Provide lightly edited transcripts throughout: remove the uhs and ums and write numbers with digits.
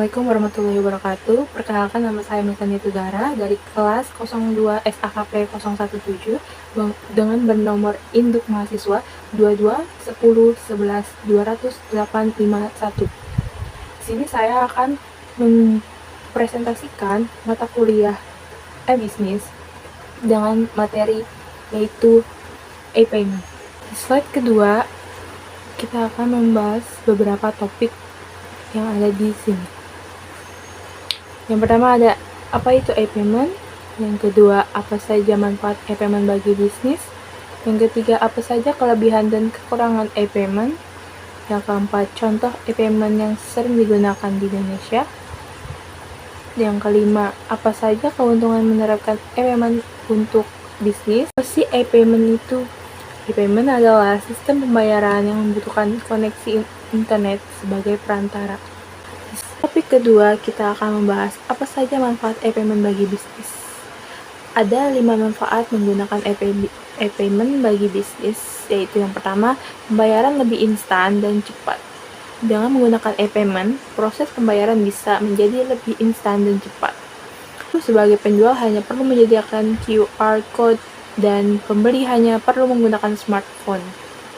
Assalamualaikum warahmatullahi wabarakatuh. Perkenalkan, nama saya Mizani Tudara dari kelas 02 SAKP 017 dengan bernomor induk mahasiswa 22 10 11 20851. Di sini saya akan mempresentasikan mata kuliah e-bisnis dengan materi yaitu e-payment. Di slide kedua, kita akan membahas beberapa topik yang ada di sini. Yang pertama ada apa itu e-payment, yang kedua apa saja manfaat e-payment bagi bisnis, yang ketiga apa saja kelebihan dan kekurangan e-payment, yang keempat contoh e-payment yang sering digunakan di Indonesia, yang kelima apa saja keuntungan menerapkan e-payment untuk bisnis. Apa sih e-payment itu? E-payment adalah sistem pembayaran yang membutuhkan koneksi internet sebagai perantara. Di topik kedua, kita akan membahas apa saja manfaat e-payment bagi bisnis. Ada 5 manfaat menggunakan e-payment bagi bisnis, yaitu yang pertama, pembayaran lebih instan dan cepat. Dengan menggunakan e-payment, proses pembayaran bisa menjadi lebih instan dan cepat. Sebagai penjual hanya perlu menyediakan QR code dan pembeli hanya perlu menggunakan smartphone.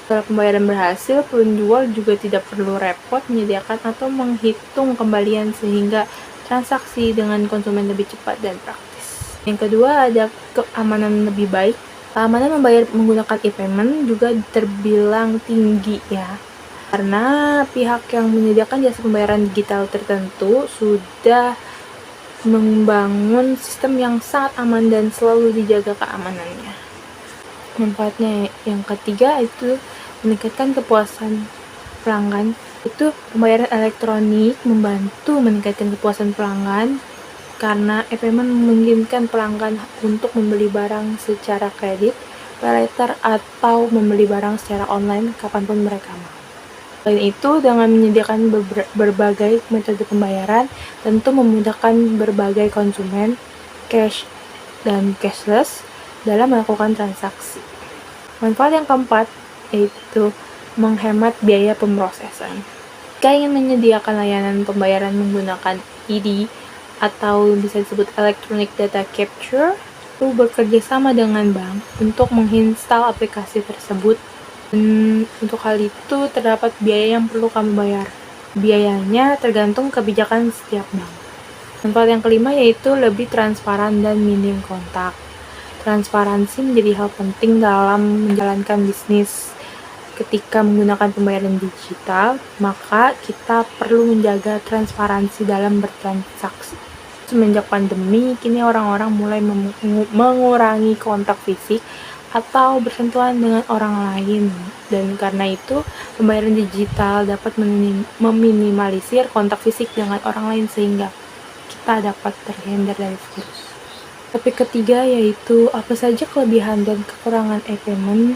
Setelah pembayaran berhasil, penjual juga tidak perlu repot menyediakan atau menghitung kembalian sehingga transaksi dengan konsumen lebih cepat dan praktis. Yang kedua, ada keamanan lebih baik. Keamanan membayar menggunakan e-payment juga terbilang tinggi ya, karena pihak yang menyediakan jasa pembayaran digital tertentu sudah membangun sistem yang sangat aman dan selalu dijaga keamanannya. Manfaatnya yang ketiga itu meningkatkan kepuasan pelanggan. Itu pembayaran elektronik membantu meningkatkan kepuasan pelanggan karena e-payment memungkinkan pelanggan untuk membeli barang secara kredit, paylater, atau membeli barang secara online kapanpun mereka mau. Selain itu, dengan menyediakan berbagai metode pembayaran, tentu memudahkan berbagai konsumen, cash dan cashless, dalam melakukan transaksi. Manfaat yang keempat, yaitu menghemat biaya pemrosesan. Jika ingin menyediakan layanan pembayaran menggunakan ED, atau bisa disebut Electronic Data Capture, perlu bekerja sama dengan bank untuk menginstal aplikasi tersebut. Untuk hal itu terdapat biaya yang perlu kamu bayar. Biayanya tergantung kebijakan setiap bank. Manfaat yang kelima yaitu lebih transparan dan minim kontak. Transparansi menjadi hal penting dalam menjalankan bisnis. Ketika menggunakan pembayaran digital, maka kita perlu menjaga transparansi dalam bertransaksi. Semenjak pandemi, kini orang-orang mulai mengurangi kontak fisik atau bersentuhan dengan orang lain, dan karena itu pembayaran digital dapat meminimalisir kontak fisik dengan orang lain sehingga kita dapat terhindar dari virus. Topik ketiga yaitu apa saja kelebihan dan kekurangan e-payment,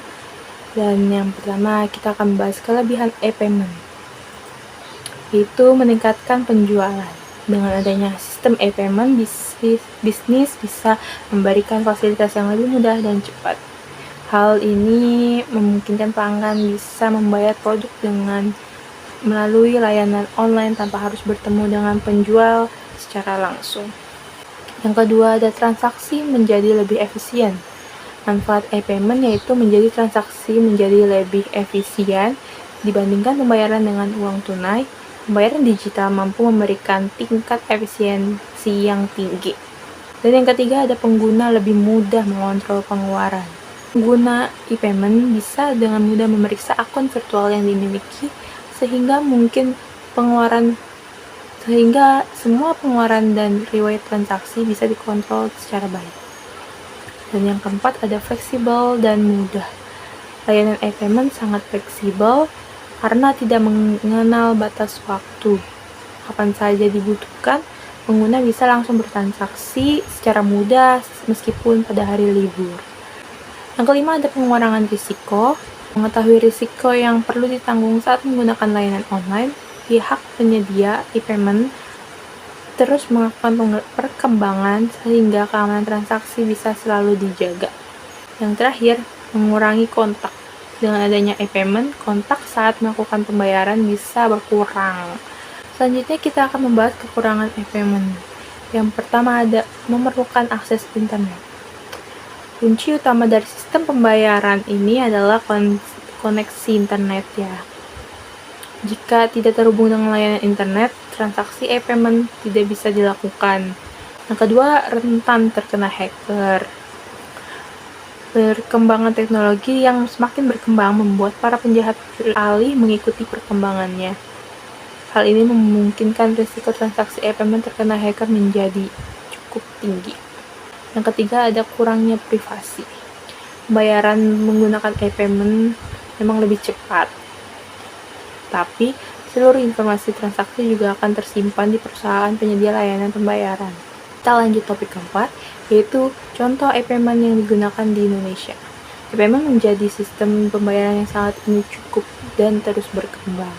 dan yang pertama kita akan bahas kelebihan e-payment, yaitu meningkatkan penjualan. Dengan adanya sistem e-payment, bisnis bisa memberikan fasilitas yang lebih mudah dan cepat. Hal ini memungkinkan pelanggan bisa membayar produk dengan melalui layanan online tanpa harus bertemu dengan penjual secara langsung. Yang kedua, ada transaksi menjadi lebih efisien. Manfaat e-payment yaitu menjadi transaksi menjadi lebih efisien dibandingkan pembayaran dengan uang tunai. Pembayaran digital mampu memberikan tingkat efisiensi yang tinggi. Dan yang ketiga, ada pengguna lebih mudah mengontrol pengeluaran. Pengguna e-payment bisa dengan mudah memeriksa akun virtual yang dimiliki sehingga semua pengeluaran dan riwayat transaksi bisa dikontrol secara baik. Dan yang keempat, ada fleksibel dan mudah. Layanan e-payment sangat fleksibel karena tidak mengenal batas waktu. Kapan saja dibutuhkan, pengguna bisa langsung bertransaksi secara mudah meskipun pada hari libur. Yang kelima, ada pengurangan risiko. Mengetahui risiko yang perlu ditanggung saat menggunakan layanan online, pihak penyedia e-payment terus melakukan perkembangan sehingga keamanan transaksi bisa selalu dijaga. Yang terakhir, mengurangi kontak. Dengan adanya e-payment, kontak saat melakukan pembayaran bisa berkurang. Selanjutnya kita akan membahas kekurangan e-payment. Yang pertama ada memerlukan akses internet. Kunci utama dari sistem pembayaran ini adalah koneksi internet ya. Jika tidak terhubung dengan layanan internet, transaksi e-payment tidak bisa dilakukan. Yang kedua, rentan terkena hacker. Perkembangan teknologi yang semakin berkembang membuat para penjahat beralih mengikuti perkembangannya. Hal ini memungkinkan risiko transaksi e-payment terkena hacker menjadi cukup tinggi. Yang ketiga, ada kurangnya privasi. Pembayaran menggunakan e-payment memang lebih cepat, tapi seluruh informasi transaksi juga akan tersimpan di perusahaan penyedia layanan pembayaran. Kita lanjut topik keempat, yaitu contoh e-payment yang digunakan di Indonesia. E-payment menjadi sistem pembayaran yang sangat cukup dan terus berkembang.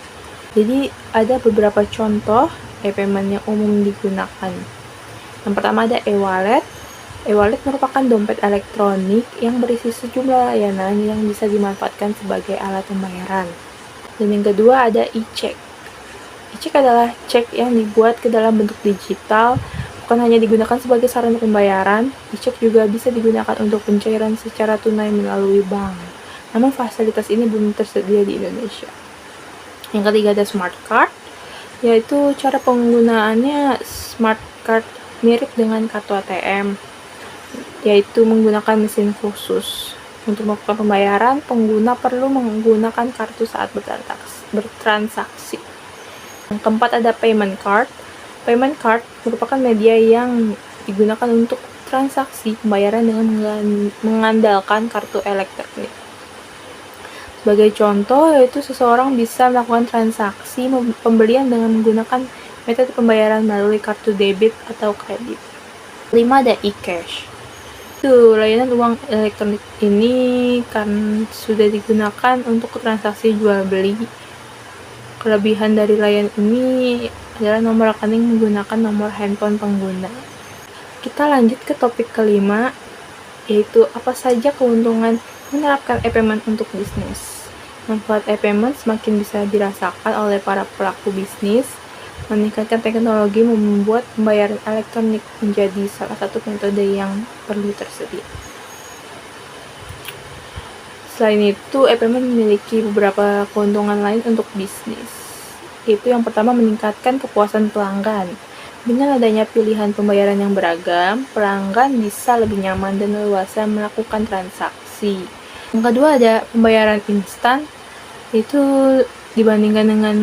Jadi ada beberapa contoh e-payment yang umum digunakan. Yang pertama ada e-wallet. E-wallet merupakan dompet elektronik yang berisi sejumlah layanan yang bisa dimanfaatkan sebagai alat pembayaran. Dan yang kedua ada e-check. E-check adalah cek yang dibuat ke dalam bentuk digital, bukan hanya digunakan sebagai sarana pembayaran. E-check juga bisa digunakan untuk pencairan secara tunai melalui bank. Namun fasilitas ini belum tersedia di Indonesia. Yang ketiga ada smart card, yaitu cara penggunaannya smart card mirip dengan kartu ATM, yaitu menggunakan mesin khusus. Untuk melakukan pembayaran, pengguna perlu menggunakan kartu saat bertransaksi. Yang keempat ada payment card. Payment card merupakan media yang digunakan untuk transaksi pembayaran dengan mengandalkan kartu elektronik. Sebagai contoh, yaitu seseorang bisa melakukan transaksi pembelian dengan menggunakan metode pembayaran melalui kartu debit atau kredit. 5 ada e-cash. Layanan uang elektronik ini kan sudah digunakan untuk transaksi jual beli. Kelebihan dari layanan ini adalah nomor rekening menggunakan nomor handphone pengguna. Kita lanjut ke topik kelima, yaitu apa saja keuntungan menerapkan e-payment untuk bisnis. Manfaat e-payment semakin bisa dirasakan oleh para pelaku bisnis. Meningkatkan teknologi membuat pembayaran elektronik menjadi salah satu metode yang perlu tersedia. Selain itu, e-payment memiliki beberapa keuntungan lain untuk bisnis. Yaitu yang pertama, meningkatkan kepuasan pelanggan. Dengan adanya pilihan pembayaran yang beragam, pelanggan bisa lebih nyaman dan leluasa melakukan transaksi. Yang kedua ada pembayaran instan, itu dibandingkan dengan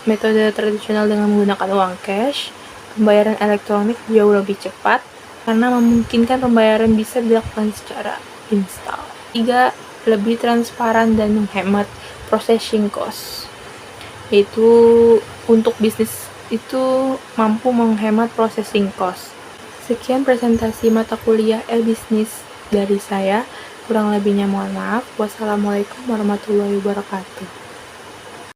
metode tradisional dengan menggunakan uang cash, pembayaran elektronik jauh lebih cepat karena memungkinkan pembayaran bisa dilakukan secara instan. 3. Lebih transparan dan menghemat processing cost. Yaitu untuk bisnis itu mampu menghemat processing cost. Sekian presentasi mata kuliah e-bisnis dari saya. Kurang lebihnya mohon maaf. Wassalamualaikum warahmatullahi wabarakatuh.